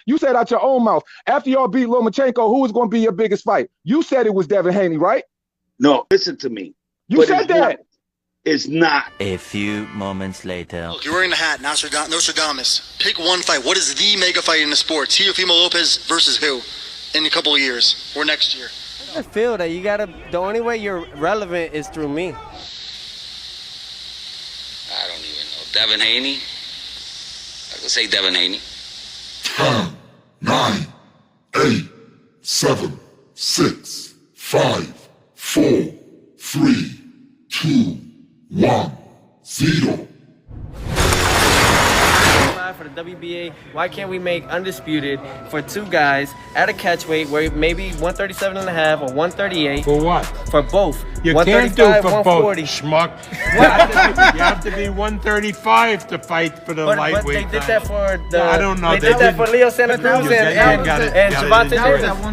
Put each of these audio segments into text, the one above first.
You said out your own mouth, after y'all beat Lomachenko, who was going to be your biggest fight? You said it was Devin Haney, right? No, listen to me. You said that. It's not. A few moments later. Look, you're wearing the hat, Nostradamus. Pick one fight. What is the mega fight in the sport? Teofimo Lopez versus who in a couple of years or next year? I feel that the only way you're relevant is through me. I don't even know. Devin Haney? I could say Devin Haney. 10, 9, 8, 7, 6, 5, 4, 3, 2, 1, 0. For the WBA, why can't we make undisputed for two guys at a catch weight where maybe 137 and a half or 138? For what? For both. You can't do for 140. both, schmuck. You have to be 135 to fight for the lightweight. But they did that for the. I don't know. They did that for Leo Santa Cruz and Javante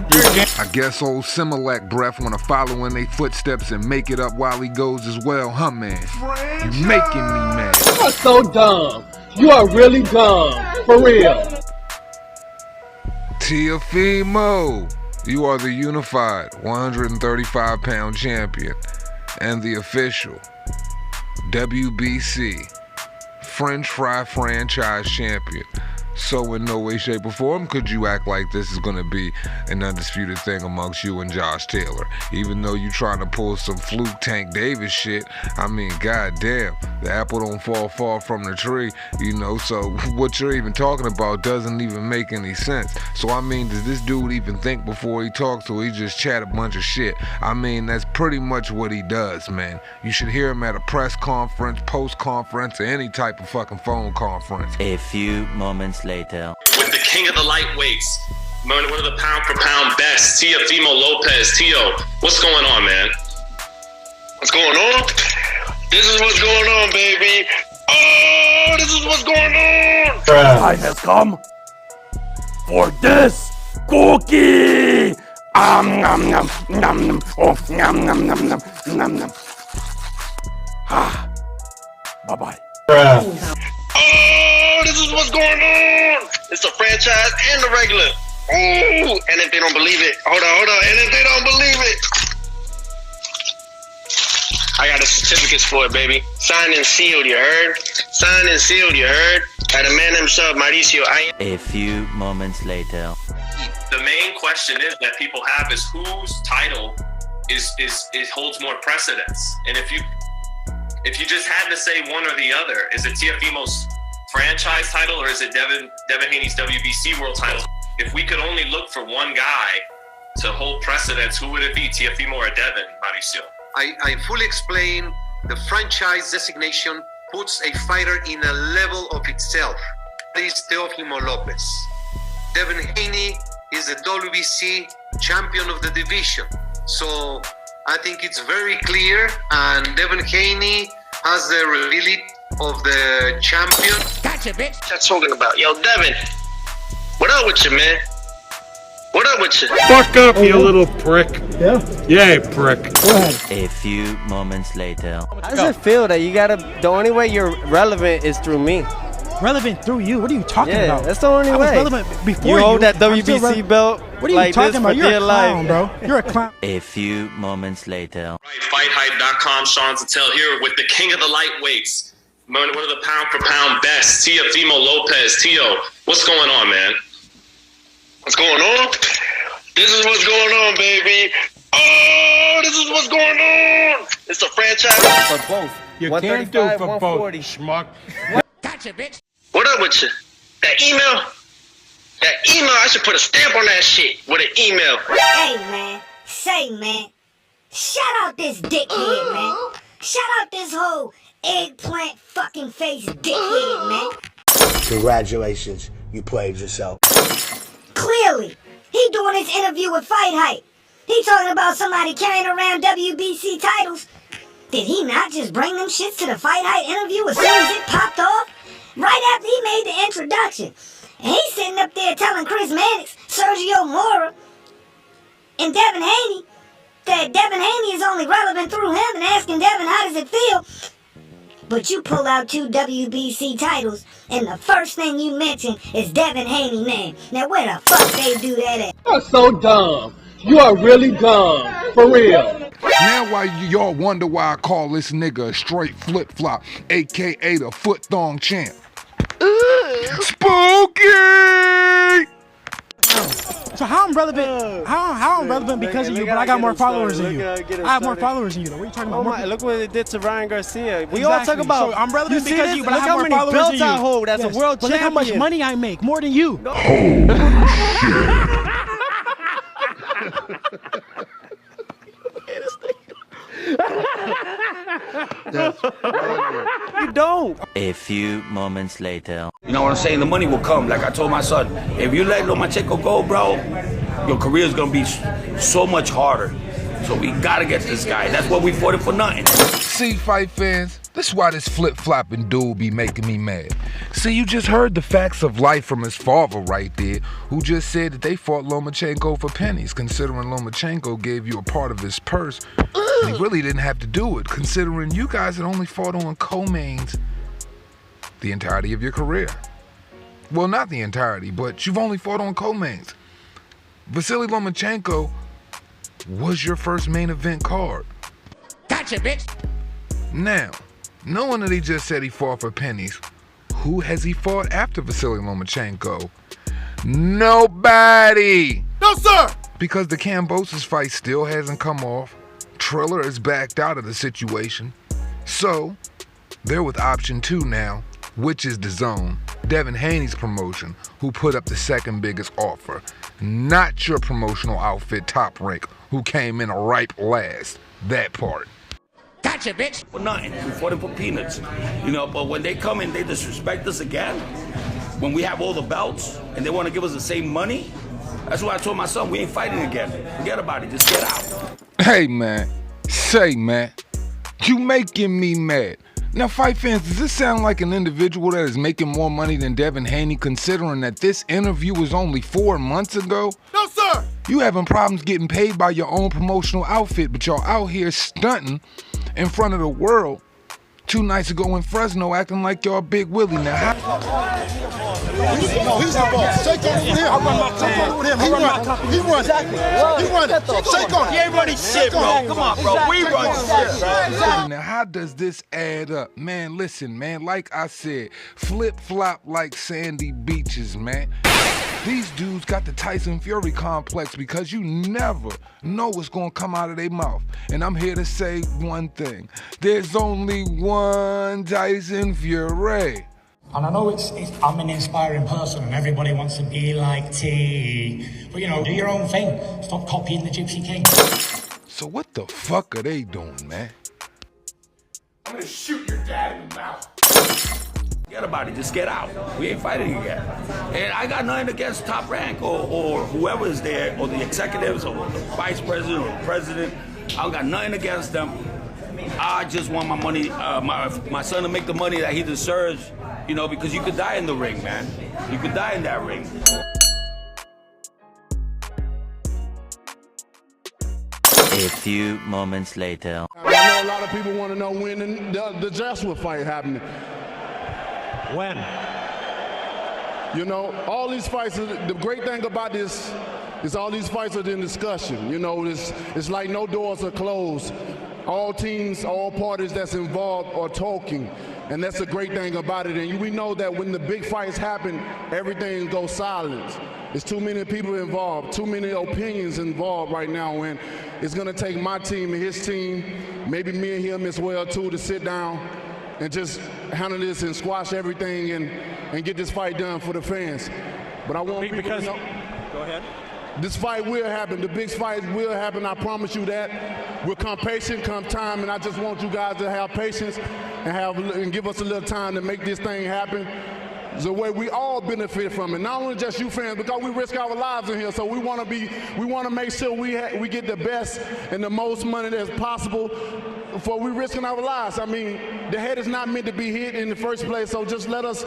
Davis. I guess old Similac breath wanna follow in their footsteps and make it up while he goes as well, huh, man? You making me mad. You are so dumb. You are really dumb. For real. Teofimo, you are the unified 135-pound champion and the official WBC French Fry Franchise Champion. So in no way, shape, or form could you act like this is going to be an undisputed thing amongst you and Josh Taylor. Even though you trying to pull some fluke Tank Davis shit, I mean, goddamn, the apple don't fall far from the tree, you know, so what you're even talking about doesn't even make any sense. So I mean, does this dude even think before he talks, or he just chat a bunch of shit? I mean, that's pretty much what he does, man. You should hear him at a press conference, post-conference, or any type of fucking phone conference. A few moments later. With the king of the lightweights, one of the pound for pound best, Teofimo Lopez. Teo, what's going on, man? What's going on? This is what's going on, baby. Oh, this is what's going on. Time has come for this cookie. Nom nom nom nom. Oh, nom nom nom nom nom nom. Ah. Bye bye. Oh, this is what's going on. It's the franchise and the regular. Ooh, and if they don't believe it, hold on. And if they don't believe it, I got the certificates for it, baby. Signed and sealed, you heard? Signed and sealed, you heard? By the man himself, Mauricio. A few moments later. The main question is that people have is whose title is holds more precedence. And if you just had to say one or the other, is it Teofimo's franchise title or is it Devin Haney's WBC world title? If we could only look for one guy to hold precedence, who would it be, Teofimo or Devin, Mauricio? I fully explain the franchise designation puts a fighter in a level of itself. This Teofimo Lopez. Devin Haney is the WBC champion of the division. So I think it's very clear, and Devin Haney has the relief of the champion. Gotcha, bitch. That's talking about. Yo, Devin, what up with you, man? What up with you? Fuck up, you little prick. Yeah, prick. Go ahead. A few moments later. How does it feel that the only way you're relevant is through me? Relevant through you? What are you talking about? That's the only way. I was relevant before you. Hold that WBC belt. What are you talking about? You're a clown, bro. You're a clown. A few moments later. Right, FightHype.com, Sean Zattel here with the king of the lightweights, one of the pound for pound best, Teofimo Lopez. Teo, what's going on, man? What's going on? This is what's going on, baby. Oh, this is what's going on. It's the franchise. For both. You can't do for both, schmuck. Gotcha, bitch. What up with you? That email, I should put a stamp on that shit with an email. Hey, man. Say, man. Shout out this dickhead, man. Shout out this whole eggplant fucking face dickhead, man. Congratulations. You played yourself. Clearly, he doing his interview with Fight Hype. He talking about somebody carrying around WBC titles. Did he not just bring them shits to the Fight Hype interview as soon as it popped off? Right after he made the introduction. And he's sitting up there telling Chris Mannix, Sergio Mora, and Devin Haney that Devin Haney is only relevant through him and asking Devin how does it feel. But you pull out 2 WBC titles, and the first thing you mention is Devin Haney's name. Now where the fuck they do that at? You're so dumb. You are really dumb. For real. Now why y'all wonder why I call this nigga a straight flip-flop, a.k.a. the foot thong champ. Spooky! So how I'm relevant? How I'm relevant because of you, but I got more followers than you. I have more followers than you. Though. What are you talking about? Look what it did to Ryan Garcia. We Exactly. all talk about. So I'm relevant because of you, but I look have how more many followers belts than you. I hold as a world but champion. Look how much money I make, more than you. You don't. A few moments later. You know what I'm saying? The money will come. Like I told my son, if you let Lomachenko go, bro, your career is gonna be so much harder. So we gotta get this guy. That's what we fought it for nothing. See, fight fans, this is why this flip-flopping dude be making me mad. See, you just heard the facts of life from his father right there, who just said that they fought Lomachenko for pennies, considering Lomachenko gave you a part of his purse. And he really didn't have to do it, considering you guys had only fought on co-mains the entirety of your career. Well, not the entirety, but you've only fought on co-mains. Vasily Lomachenko was your first main event card. Gotcha, bitch. Now, knowing that he just said he fought for pennies, who has he fought after Vasily Lomachenko? Nobody! No, sir! Because the Kambosos fight still hasn't come off. Triller is backed out of the situation. So, they're with option 2 now, which is DAZN, Devin Haney's promotion, who put up the second biggest offer. Not your promotional outfit Top Rank, who came in a ripe last. That part. Gotcha, bitch. For nothing. We fought him for peanuts. You know, but when they come in, they disrespect us again. When we have all the belts and they want to give us the same money, that's why I told my son, we ain't fighting again. Forget about it. Just get out. Hey, man. Say, man. You making me mad. Now, fight fans, does this sound like an individual that is making more money than Devin Haney, considering that this interview was only 4 months ago? No, sir! You having problems getting paid by your own promotional outfit, but y'all out here stunting in front of the world 2 nights ago in Fresno acting like y'all Big Willie. Now, He's the boss. Shake on him. I run my company with him. He runs. He runs. Shake on him. He ain't running shit, bro. Come on, bro. We run shit. Now, how does this add up? Man, listen, man, like I said, flip-flop like sandy beaches, man. These dudes got the Tyson Fury complex because you never know what's gonna come out of their mouth. And I'm here to say one thing. There's only one Tyson Fury. And I know I'm an inspiring person and everybody wants to be like T. But, you know, do your own thing. Stop copying the Gypsy King. So what the fuck are they doing, man? I'm gonna shoot your dad in the mouth. Forget about it. Just get out. We ain't fighting again. And I got nothing against Top Rank or whoever is there, or the executives, or the vice president, or the president. I got nothing against them. I just want my money, my son to make the money that he deserves, you know, because you could die in the ring, man. You could die in that ring. A few moments later. I know a lot of people want to know when the Joshua fight happening. When? You know, all these fights, the great thing about this is all these fights are in discussion. You know, it's like no doors are closed. All teams, all parties that's involved are talking. And that's the great thing about it. And we know that when the big fights happen, everything goes silent. There's too many people involved, too many opinions involved right now. And it's going to take my team and his team, maybe me and him as well, too, to sit down and just handle this and squash everything and get this fight done for the fans. But I want people to know. Go ahead. This fight will happen. The big fight will happen. I promise you that. We'll come patient, come time, and I just want you guys to have patience and give us a little time to make this thing happen. The way we all benefit from it, not only just you fans, because we risk our lives in here. So we want to make sure we get the best and the most money that's possible. For we risking our lives. I mean, the head is not meant to be hit in the first place. So just let us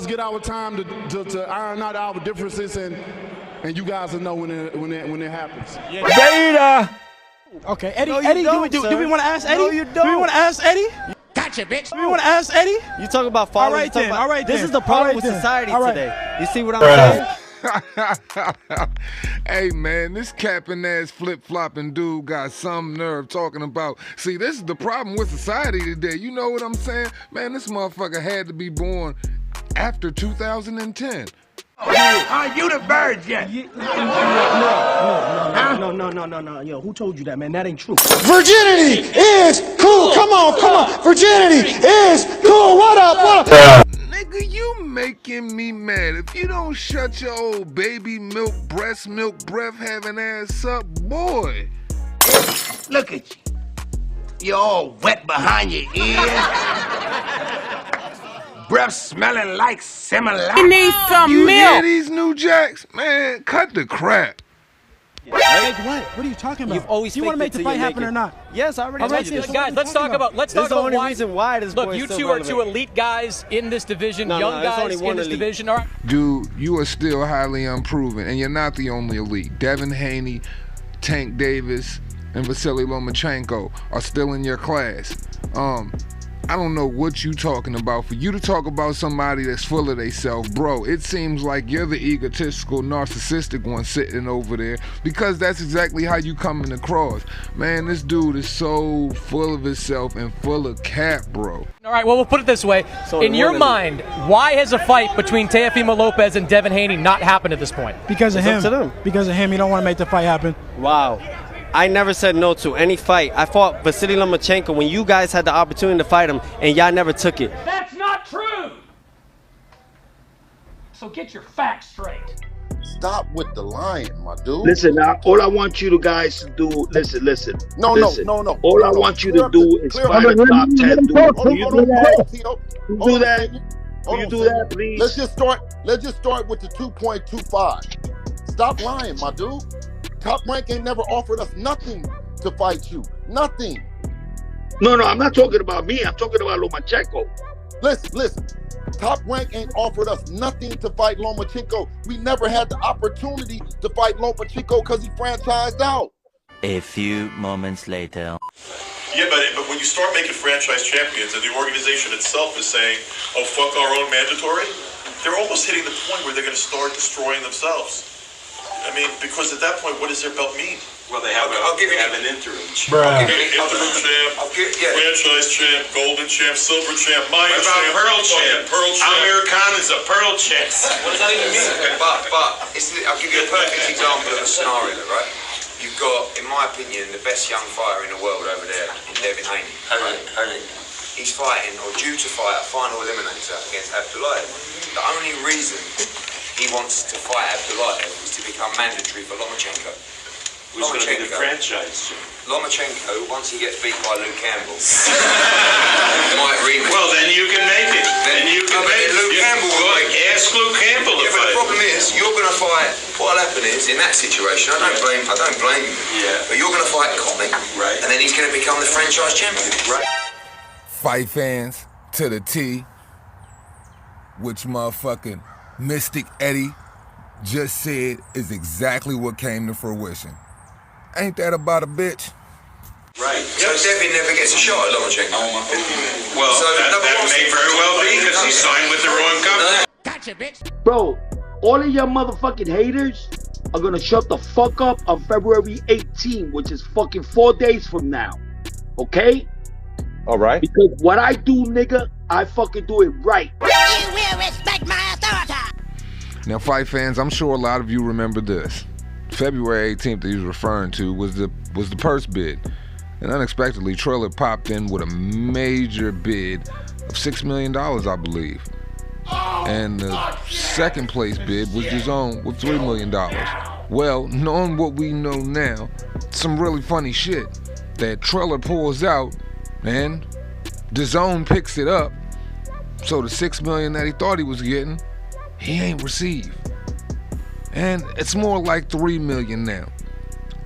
get our time to iron out our differences, and you guys will know when it happens. Beta. Okay, Eddie. No, Eddie, don't, do we want to ask Eddie? No, you don't. Do we want to ask Eddie? Gotcha, bitch. You want to ask Eddie? You talk about following. All right then. All right then. This is the problem All right with then. society All right. today. You see what I'm saying? Hey man, this capping ass flip flopping dude got some nerve talking about. See, this is the problem with society today. You know what I'm saying? Man, this motherfucker had to be born after 2010. Are you the virgin? No. Yo, who told you that, man? That ain't true. Virginity is cool. Come on. Virginity is cool. What up? Nigga, you making me mad. If you don't shut your old baby milk, breast milk, breath having ass up, boy. Look at you. You're all wet behind your ears. Breath smelling like similar. You need some You hear milk. these new jacks? Man, cut the crap. Fake what? What are you talking about? You've always you want to make faked it the till fight you happen make it. or not? Yes, I already told you this. Guys, let's talk about This is the only reason why this boy Look, is you still two are two relevant. elite guys in this division, No, young there's only guys one in this elite. division. All right. Dude, you are still highly unproven, and you're not the only elite. Devin Haney, Tank Davis, and Vasily Lomachenko are still in your class. I don't know what you talking about. For you to talk about somebody that's full of theyself, bro, it seems like you're the egotistical, narcissistic one sitting over there, because that's exactly how you coming across. Man, this dude is so full of himself and full of cap, bro. All right, well, we'll put it this way. In your mind, why has a fight between Teofimo Lopez and Devin Haney not happened at this point? Because of him. It's up to them. Because of him. You don't want to make the fight happen. Wow. I never said no to any fight. I fought Vasily Lomachenko when you guys had the opportunity to fight him, and y'all never took it. That's not true. So get your facts straight. Stop with the lying, my dude. Listen, now, all I want you guys to do, listen. No. All I want you to do is find a top 10 dude. Can you do that? Can you do that, please? Let's just start with the 2.25. Stop lying, my dude. Top Rank ain't never offered us nothing to fight you. Nothing. No, I'm not talking about me. I'm talking about Lomachenko. Listen. Top Rank ain't offered us nothing to fight Lomachenko. We never had the opportunity to fight Lomachenko because he franchised out. A few moments later. Yeah, but when you start making franchise champions and the organization itself is saying, oh, fuck our own mandatory, they're almost hitting the point where they're going to start destroying themselves. I mean, because at that point, what does their belt mean? Well, they have an interim champ. Interim champ, franchise champ, golden champ, silver champ, Mayan champ. Pearl champ? Pearl champ. Americana's a pearl champ. What does that even mean? But I'll give you a perfect example of a scenario, right? You've got, in my opinion, the best young fighter in the world over there, in Devin Haney. Right? He's fighting, or due to fight, a final eliminator against Abdullayev. The only reason he wants to fight Abdullayev is to become mandatory for Lomachenko. Who's going to be the franchise? Lomachenko, once he gets beat by Luke Campbell, might rematch. Well, then you can make it. Then you can make it. Luke Campbell will make it. Ask Luke Campbell to but fight. the problem is, you're going to fight. What'll happen is, in that situation, I don't blame you. Yeah. But you're going to fight Conley, right? And then he's going to become the franchise champion, right? Fight fans to the T, which motherfucking Mystic Eddie just said is exactly what came to fruition. Ain't that about a bitch? Right. So Devin never gets a shot at Lomachenko. Well, so that may very well be because he signed with the wrong company. Gotcha, bitch. Bro, all of your motherfucking haters are gonna shut the fuck up on February 18, which is fucking 4 days from now. Okay? All right. Because what I do, nigga, I fucking do it right. You will respect my authority. Now, fight fans, I'm sure a lot of you remember this. February 18th that he was referring to was the purse bid. And unexpectedly, Triller popped in with a major bid of $6 million, I believe. And the second place bid was DAZN with $3 million. Well, knowing what we know now, some really funny shit that Triller pulls out and DAZN picks it up. So the $6 million that he thought he was getting, he ain't received. And it's more like $3 million now.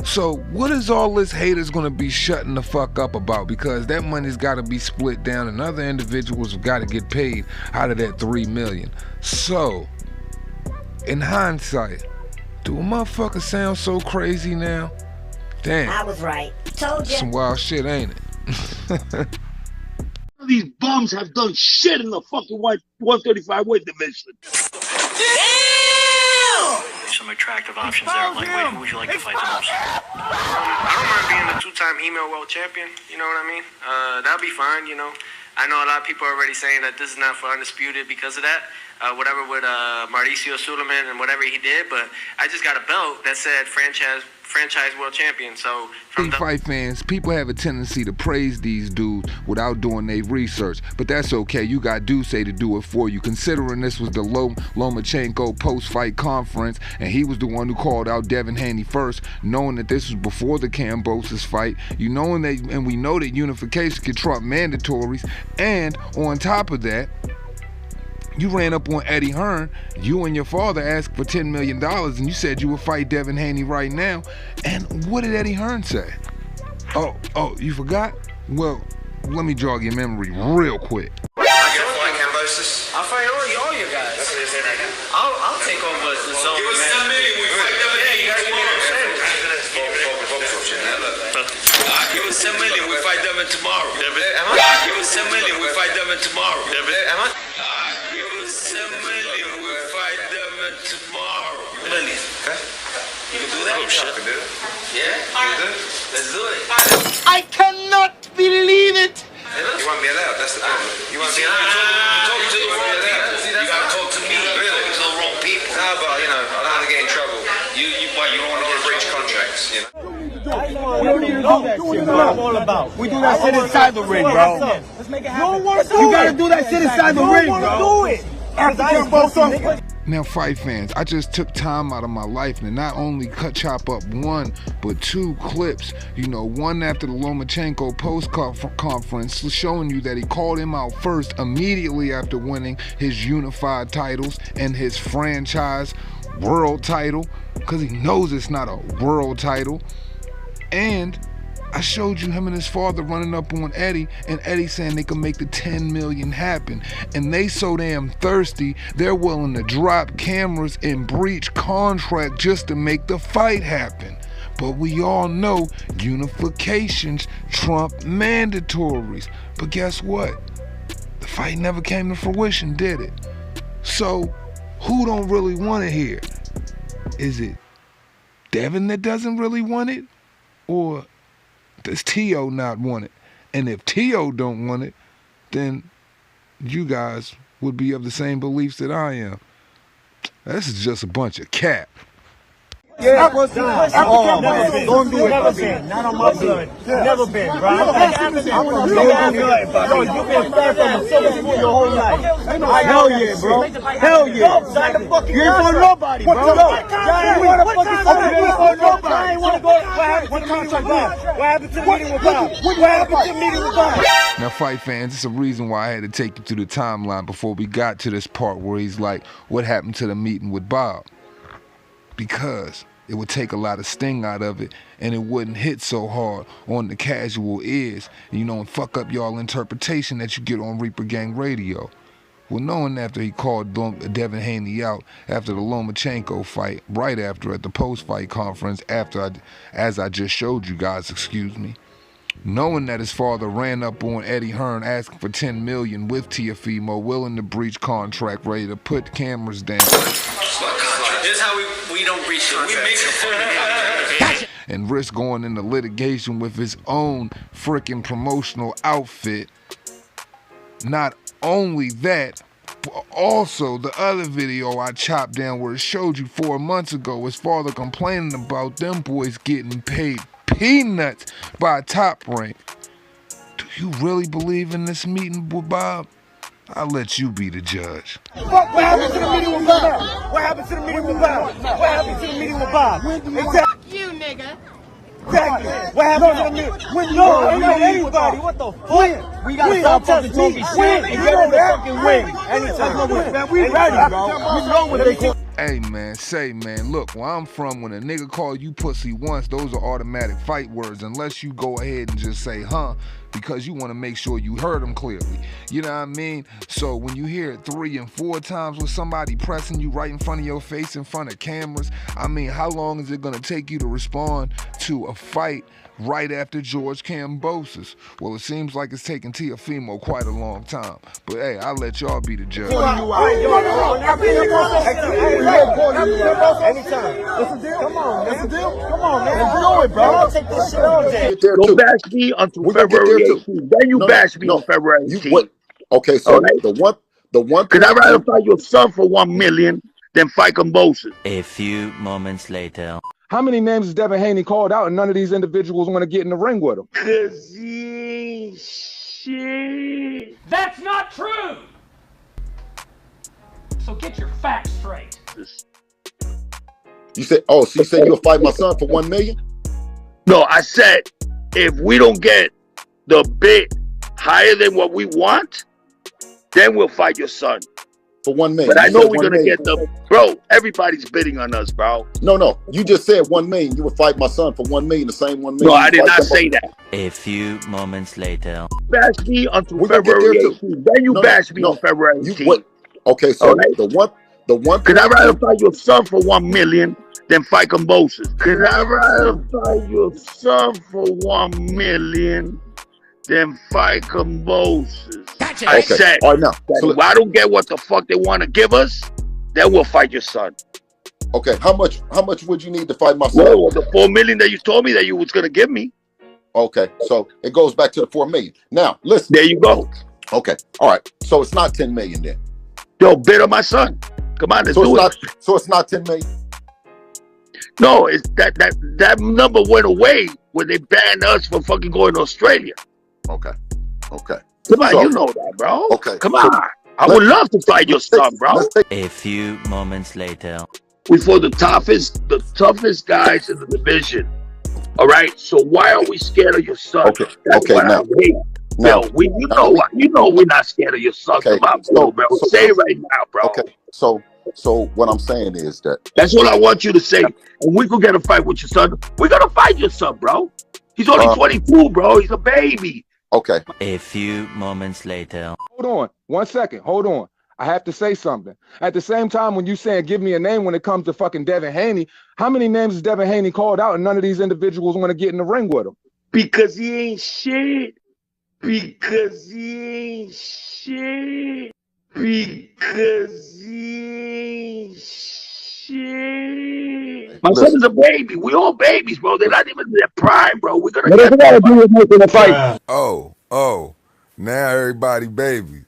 So what is all this haters gonna be shutting the fuck up about? Because that money's gotta be split down and other individuals have gotta get paid out of that $3 million. So, in hindsight, do a motherfucker sound so crazy now? Damn. I was right. Told you. Some wild shit, ain't it? of these bums have done shit in the fucking 135 weight division. Some attractive options there. Lightweight, who would you like to fight the most? I don't mind being the two-time email world champion. You know what I mean? That'll be fine. You know, I know a lot of people are already saying that this is not for Undisputed because of that. Whatever with Mauricio Suleiman and whatever he did, but I just got a belt that said franchise world champion. So from Fight fans, people have a tendency to praise these dudes without doing their research, but that's okay. You got Duce to do it for you, considering this was the Lomachenko post-fight conference, and he was the one who called out Devin Haney first, knowing that this was before the Kambosos fight. You knowing that, and we know that unification can trump mandatories, and on top of that, you ran up on Eddie Hearn. You and your father asked for $10 million, and you said you would fight Devin Haney right now. And what did Eddie Hearn say? Oh, you forgot? Well, let me jog your memory real quick. I get a fight, Kambosos. I'll fight all you guys. That's what they said right now. I'll take over the zone. Give us $10 million, we fight Devin Haney. You gotta give me a percentage. Give us $10 million, we fight Devin tomorrow. Give us $10 million, we fight Devin tomorrow. Give us $10 million, we fight Devin tomorrow. Million. Okay. You can do that? Oh, shit. I can do it. Yeah? Let's do it. I cannot believe it. You won't be allowed, that's the problem. You won't be allowed. You talk to the wrong people. You gotta talk to me. Really? To the wrong people. No, but I don't want to get in trouble. You don't want to breach contracts, you know? We don't even do that shit, bro. All about. We do that shit inside the ring, bro. Let's make it happen. You gotta do that shit inside the ring, bro. Do it. Now, fight fans, I just took time out of my life to not only chop up one, but two clips. One after the Lomachenko post-conference, showing you that he called him out first immediately after winning his unified titles and his franchise world title, because he knows it's not a world title. And I showed you him and his father running up on Eddie, and Eddie saying they can make the 10 million happen. And they so damn thirsty, they're willing to drop cameras and breach contract just to make the fight happen. But we all know unifications trump mandatories. But guess what? The fight never came to fruition, did it? So who don't really want it here? Is it Devin that doesn't really want it? Or does Teo not want it? And if Teo don't want it, then you guys would be of the same beliefs that I am. This is just a bunch of cap. Yeah, don't do it. Never been. Not on my blood. Never been, bro. You've been fed from a silver spoon your whole life. Hell yeah, bro. Hell yeah. You ain't for nobody, bro. You ain't for nobody. I ain't want to go. What happened to the meeting with Bob? What happened to the meeting with Bob? Now, fight fans, it's a reason why I had to take you through the timeline before we got to this part where he's like, what happened to the meeting with Bob? Because it would take a lot of sting out of it, and it wouldn't hit so hard on the casual ears, and fuck up y'all interpretation that you get on Reaper Gang Radio. Well, knowing after he called Devin Haney out after the Lomachenko fight, right after at the post-fight conference, as I just showed you guys, knowing that his father ran up on Eddie Hearn asking for $10 million with Teofimo, willing to breach contract, ready to put cameras down. This is how we don't breach it. We make it. And risk going into litigation with his own freaking promotional outfit. Not only that, but also the other video I chopped down where it showed you 4 months ago, his father complaining about them boys getting paid peanuts by Top Rank. Do you really believe in this meeting with Bob? I'll let you be the judge. What happened to the meeting with Bob? What happened to the meeting with Bob? What happened to the meeting with Bob? Exactly. You nigga. Exactly. What happened to the meeting? No, I'm not anybody. What the fuck? We gotta stop fucking talking shit and get on the fucking wing. Anytime. Man, we ready, bro. We know what they call. Hey man, look, where I'm from, when a nigga call you pussy once, those are automatic fight words, unless you go ahead and just say, because you want to make sure you heard them clearly. You know what I mean? So when you hear it 3 and 4 times with somebody pressing you right in front of your face, in front of cameras, how long is it gonna take you to respond to a fight right after George Kambosos. Well, it seems like it's taken Teofimo quite a long time. But hey, I'll let y'all be the judge. Anytime. It's a deal. Come on, man. It's a deal. Come on, man. Let's do it, bro. I'll take this shit all day. Don't bash me until February 18th. Then you bash me on February 18th. Okay, so the one. Because I'd rather fight your son for $1 million than fight Kambosos. A few moments later. How many names has Devin Haney called out, and none of these individuals want to get in the ring with him? Cause he ain't shit. That's not true. So get your facts straight. You said, so you said you'll fight my son for $1 million? No, I said if we don't get the bid higher than what we want, then we'll fight your son. For $1 million. But I know we're gonna get the everybody's bidding on us, bro. No. You just said $1 million. You would fight my son for $1 million, the same $1 million. No, I did not say that. A few moments later. Bash me until February 18th. Then you bash me on February 18th. Okay, so the one. Because I'd rather fight your son for $1 million than fight Kambosos. Because I'd rather fight your son for $1 million than fight Kambosos. Gotcha. I said, all right, now, if I don't get what the fuck they want to give us, then we'll fight your son. Okay, how much would you need to fight my son? Well, the $4 million that you told me that you was gonna give me. Okay, so it goes back to the $4 million. Now, listen. There you go. Okay, all right. So it's not $10 million then. Yo, bid on my son. Come on, let's do it. So it's not $10 million. No, it's that number went away when they banned us from fucking going to Australia. Okay. Come on, you know that, bro. Okay. Come on. I would love to fight your son, bro. A few moments later. We fought the toughest guys in the division. All right. So why are we scared of your son? Okay. Now, you know we're not scared of your son. Okay. Come on, bro. Say it right now, bro. Okay. So what I'm saying is that that's what I want you to say. And we could get a fight with your son. We're gonna fight your son, bro. He's only 22, bro. He's a baby. Okay. A few moments later. Hold on. 1 second. Hold on. I have to say something. At the same time, when you saying give me a name when it comes to fucking Devin Haney, how many names has Devin Haney called out, and none of these individuals want to get in the ring with him? Because he ain't shit. Because he ain't shit. Because he ain't shit. My son is a baby. We all babies, bro. They're not even in their prime, bro. We're gonna get gotta do with making a fight. Oh, now everybody baby.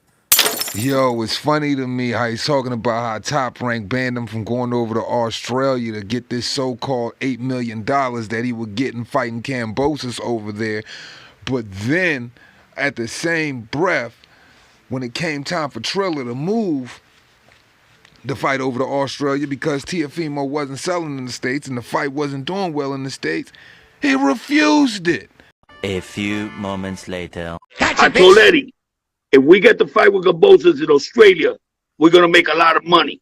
Yo, it's funny to me how he's talking about how Top Rank banned him from going over to Australia to get this so-called $8 million that he would get in fighting Kambosos over there. But then, at the same breath, when it came time for Triller to move the fight over to Australia because Teofimo wasn't selling in the States and the fight wasn't doing well in the States, he refused it. A few moments later. I told Eddie, if we get the fight with Kambosos in Australia, we're gonna make a lot of money.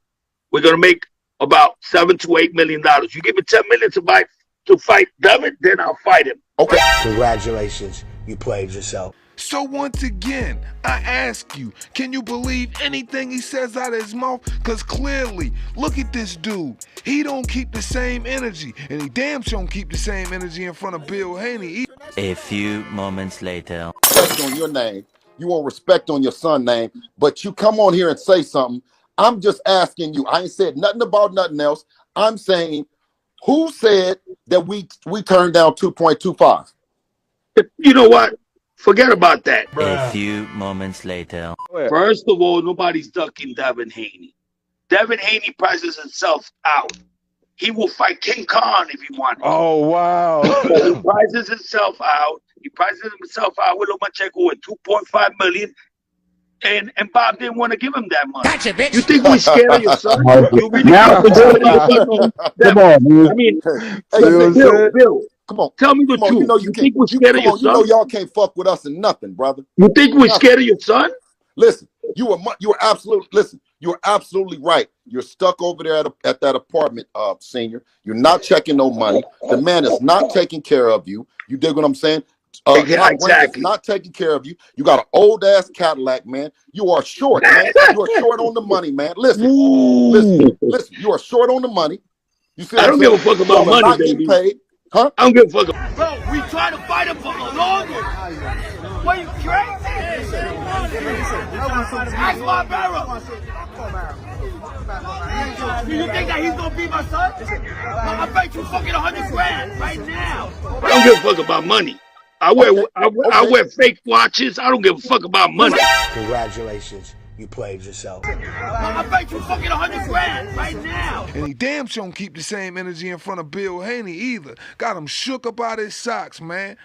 We're gonna make about $7 to $8 million. You give me $10 million to fight Devin, then I'll fight him. Okay. Congratulations, you played yourself. So once again, I ask you, can you believe anything he says out of his mouth? Because clearly, look at this dude. He don't keep the same energy, and he damn sure don't keep the same energy in front of Bill Haney. A few moments later. Respect on your name. You want respect on your son's name, but you come on here and say something. I'm just asking you. I ain't said nothing about nothing else. I'm saying, who said that we turned down 2.25? You know what? Forget about that. A few moments later. First of all, nobody's ducking Devin Haney. Devin Haney prices himself out. He will fight King Khan if he wants. Oh, wow. He prices himself out. He prices himself out with Lomachenko at $2.5 million. And Bob didn't want to give him that money. Gotcha, bitch. You think we're scared of your son? You really Now, come on, man. I mean, Hey, Bill, come on. tell me the truth. You know you think we're scared of your son? You know y'all can't fuck with us and nothing, brother. You think we're scared of your son? Listen, you were absolutely right. You're stuck over there at that apartment, senior. You're not checking no money. The man is not taking care of you. You dig what I'm saying? Exactly. Not taking care of you. You got an old ass Cadillac, man. You are short, man. You are short on the money, man. Listen. You are short on the money. You see? I don't give a fuck about money, baby. Huh? I don't give a fuck. Bro, we trying to fight him for the longest. What, you crazy? Ask my Barrow. Do you think that he's gonna be my son? I bet you fucking 100 grand right now. I don't give a fuck about money. I wear fake watches. I don't give a fuck about money. Congratulations, you played yourself. I bet you fucking 100 grand right now. And he damn sure don't keep the same energy in front of Bill Haney either. Got him shook up out his socks, man.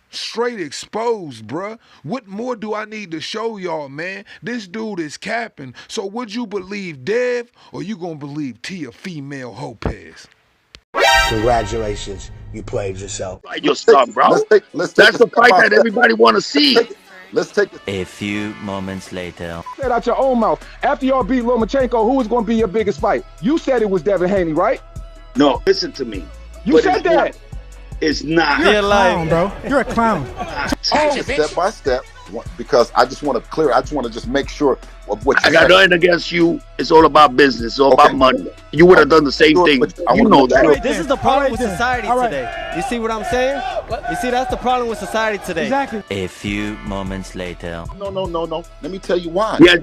Straight exposed, bruh. What more do I need to show y'all, man? This dude is capping. So would you believe Dev or you gonna believe Teofimo Lopez? Congratulations, you played yourself. Your son, bro. Let's That's the fight that everybody want to see. Let's take A few moments later. Said out your own mouth. After y'all beat Lomachenko, who was going to be your biggest fight? You said it was Devin Haney, right? No, listen to me. You said that. It's not. You're a clown, bro. You're a clown. step by step, because I just want to clear. I just want to just make sure of what I got nothing against you. It's all about business. It's all about money. You would have done the same thing. You know that. This is the problem with society today. You see what I'm saying? You see, that's the problem with society today. Exactly. A few moments later. No. Let me tell you why. Yes.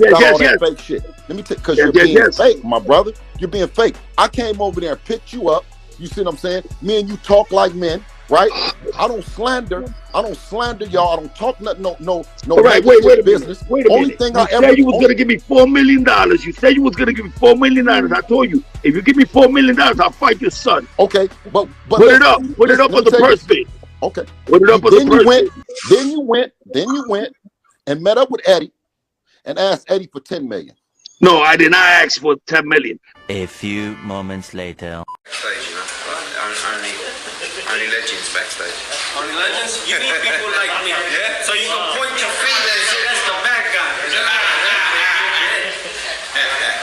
Fake shit. Let me tell because you're being fake, my brother. You're being fake. I came over there and picked you up. You see what I'm saying? Me and you talk like men, right? I don't slander y'all. I don't talk nothing. No. All right, wait a business. Wait a minute. Thing you said you was gonna give me $4 million. You said you was gonna give me $4 million. I told you, if you give me $4 million, I'll fight your son. Okay, but put it up on the purse bid. Okay. Put it up on the purse bid. Then you went and met up with Eddie and asked Eddie for $10 million. No, I did not ask for $10 million. A few moments later. Backstage, you know, only legends backstage. Only legends? You need people like me, yeah? So you can point your finger and say that's the bad guy.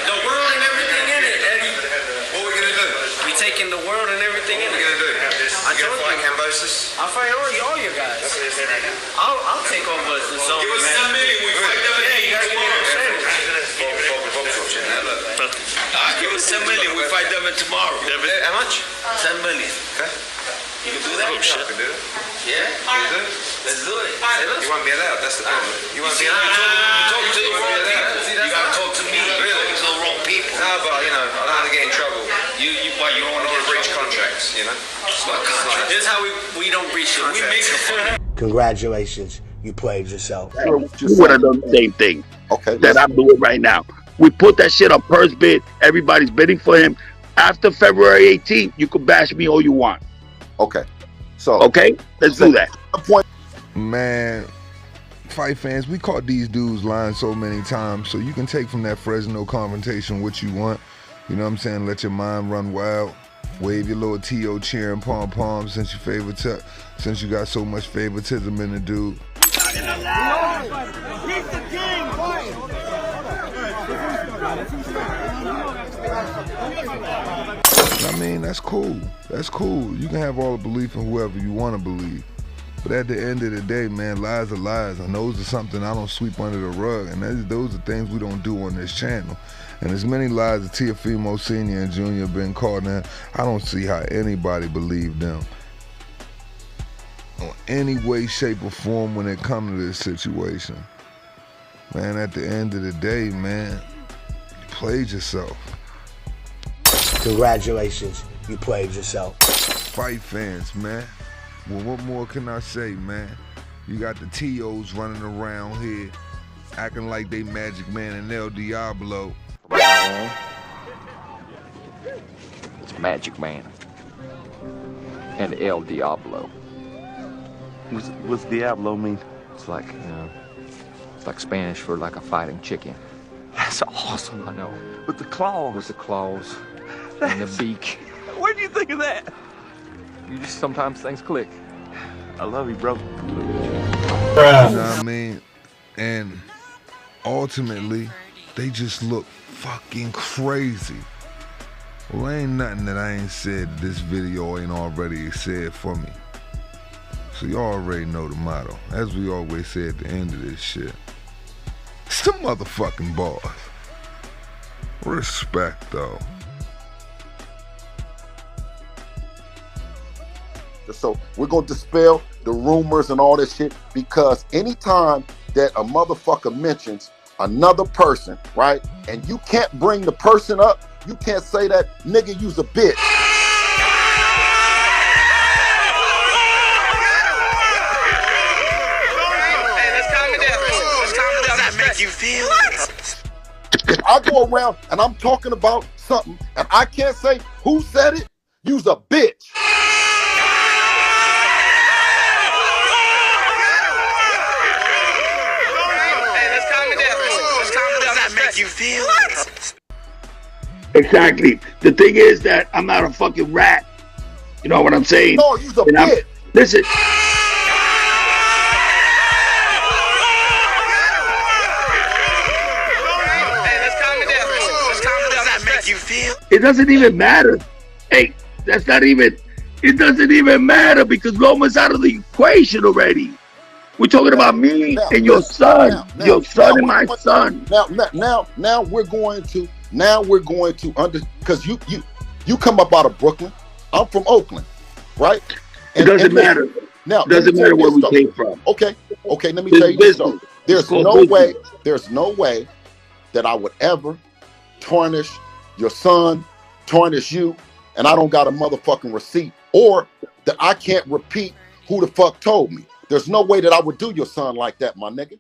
The world and everything in it, Eddie. What are we gonna do? We taking the world and everything in it. What are we gonna do? I gonna fight Cambosis? I'll fight all you guys. I'll take over the zone. Give us $10 million. We fight them. Yeah, you gotta give me that sandwich. Give us $10 million. We fight them tomorrow. How much? $10 million. Okay. You can do that? Oh, shit. I can do it. Yeah? Let's do it. You won't be allowed. That's the problem. You won't be allowed. You talk to the wrong people. You gotta talk to me. Really? To the wrong people. No, but you know, I don't want to get in trouble. You don't want to breach contracts, you know? This is how we don't breach contracts. Congratulations, you played yourself. You would have done the same thing. Okay. That I'm doing right now. We put that shit on purse bid. Everybody's bidding for him. After February 18th, you can bash me all you want. Okay. So. Okay? Let's do that. Man, fight fans, we caught these dudes lying so many times, so you can take from that Fresno confrontation what you want. You know what I'm saying? Let your mind run wild. Wave your little T.O. cheering pom-pom since you got so much favoritism in the dude. He's the king! I mean, that's cool. That's cool. You can have all the belief in whoever you want to believe. But at the end of the day, man, lies are lies. And those are something I don't sweep under the rug. And those are things we don't do on this channel. And as many lies as Teofimo Sr. and Jr. have been caught in, I don't see how anybody believed them in any way, shape, or form when it comes to this situation. Man, at the end of the day, man, you played yourself. Congratulations, you played yourself. Fight fans, man. Well, what more can I say, man? You got the T.O.s running around here acting like they Magic Man and El Diablo. It's Magic Man and El Diablo. What's Diablo mean? It's like Spanish for like a fighting chicken. That's awesome. I know. With the claws. With the claws. And the beak. Where do you think of that? You just sometimes things click. I love you, bro. You know what I mean? And ultimately, they just look fucking crazy. Well, ain't nothing that I ain't said that this video ain't already said for me. So you already know the motto. As we always say at the end of this shit. It's the motherfucking boss. Respect, though. factor. So we're gonna dispel the rumors and all this shit, because anytime that a motherfucker mentions another person, right, and you can't bring the person up, you can't say that nigga you's a bitch. You feel if I go around and I'm talking about something and I can't say who said it, you's a bitch. Does that make you feel? Exactly. The thing is that I'm not a fucking rat. You know what I'm saying? No, you's a bitch. Listen. You feel? It doesn't even matter. Hey, that's not even, it doesn't even matter because Roma's out of the equation already. We're talking about me and your son. Your son and my son. Now we're going to because you come up out of Brooklyn. I'm from Oakland, right? It doesn't matter. Now it doesn't matter where we came from. Okay, let me tell you this though. There's no way that I would ever tarnish your son, tarnish you, and I don't got a motherfucking receipt, or that I can't repeat who the fuck told me. There's no way that I would do your son like that, my nigga.